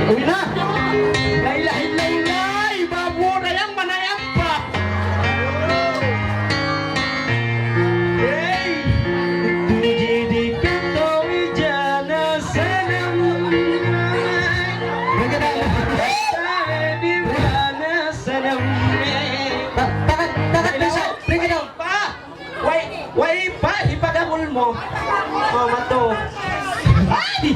Uwi na! Laylay! Babo na yang manayang pa! Hey! Tujidi kito ijana sanam di mana sanam Takot bisa! Bring it out! Pa! Way pa! Ipagabol mo! Oh, mato! Ay!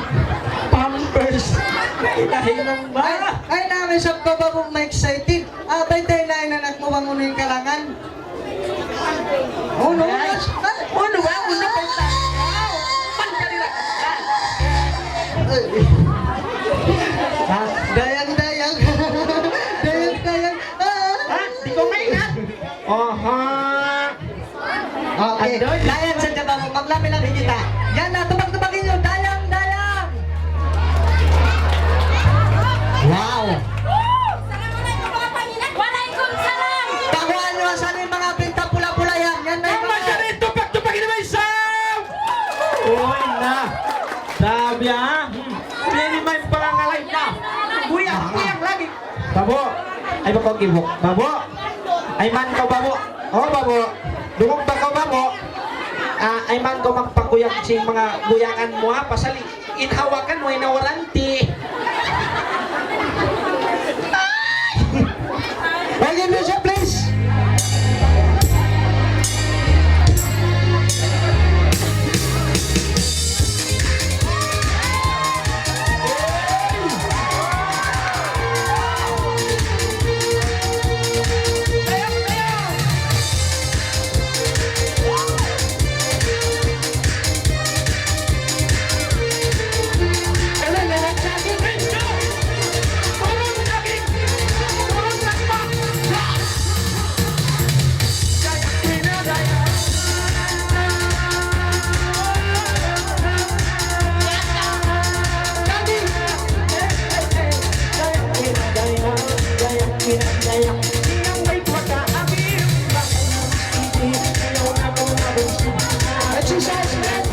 Pampers! Dahil ng ba? Ay namin sa bababong ma-excited. Abay tayo na inanak mo bang uno yung kalangan? Uno? Uno ba? Uno pa yung tayo! Pagkalila! Dayang. Dayang. Ha? Di ko may na? Aha! Okay. Dayang sa bababong. Maglami lang din kita. Yan na, tubag-tubagin nyo. Dayang. Wow! Waalaikumsalam. Takuan nyo asan yung mga pinta pula-pula yan. Yan na yung mga... Tupag-tupagin naman isang! Uy na! Sabi ha? Hindi may parangalay na! Buyang lagi! Babo! Ay bako kibok! Babo! Ay man ka babo! Oh babo! Dugong ba ka babo? Ay man ko magpakuyang si mga guyangan mo ha? Pasali! Inhawakan mo na waranti! Bagay mo siya, please! Exercise, man!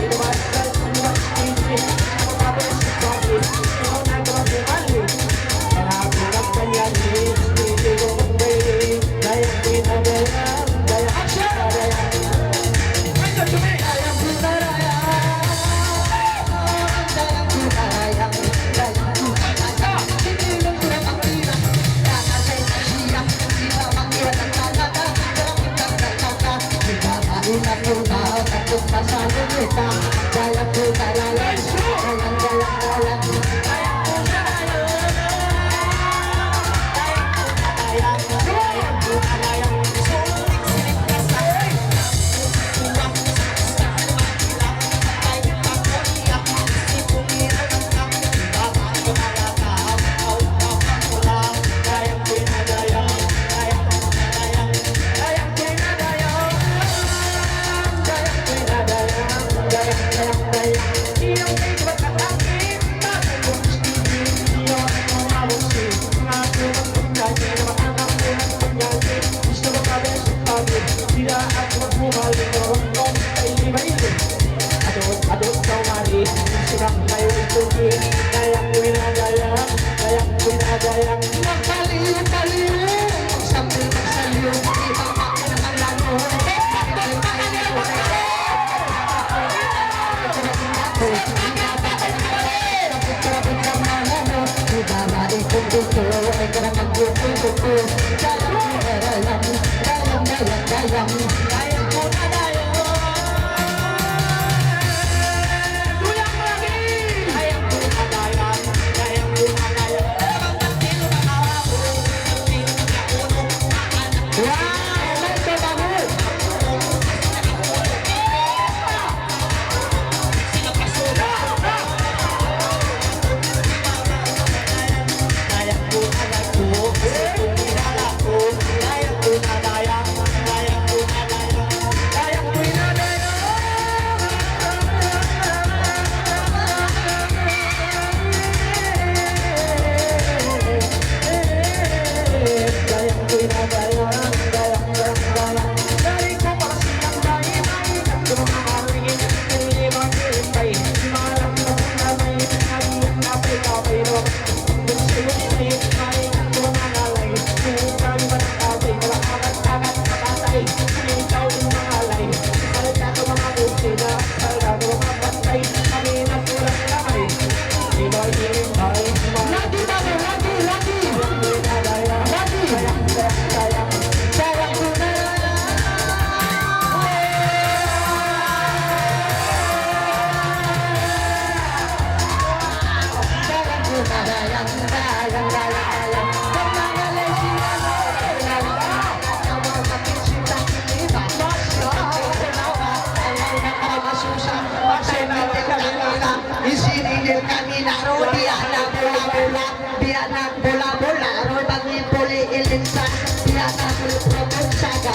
inaro, diya na bola-bola, diya na bola-bola, aroy bangin puli ilinsan, diya na sulupropon saga.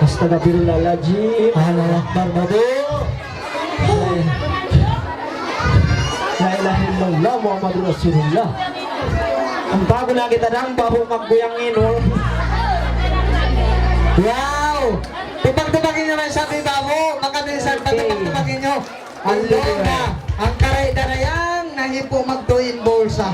Astagfirullahaladzim. Allahu Akbar babu. La ilaha illallah Muhammadur Rasulullah. Ang bago na kita dang babu magbuyang inol. Wow! Tupag-tupagin naman sabi babo, makabilisan pa tupag-tupagin nyo. Ang loob na, ang karay-darayang nahipo magtuin bulsa.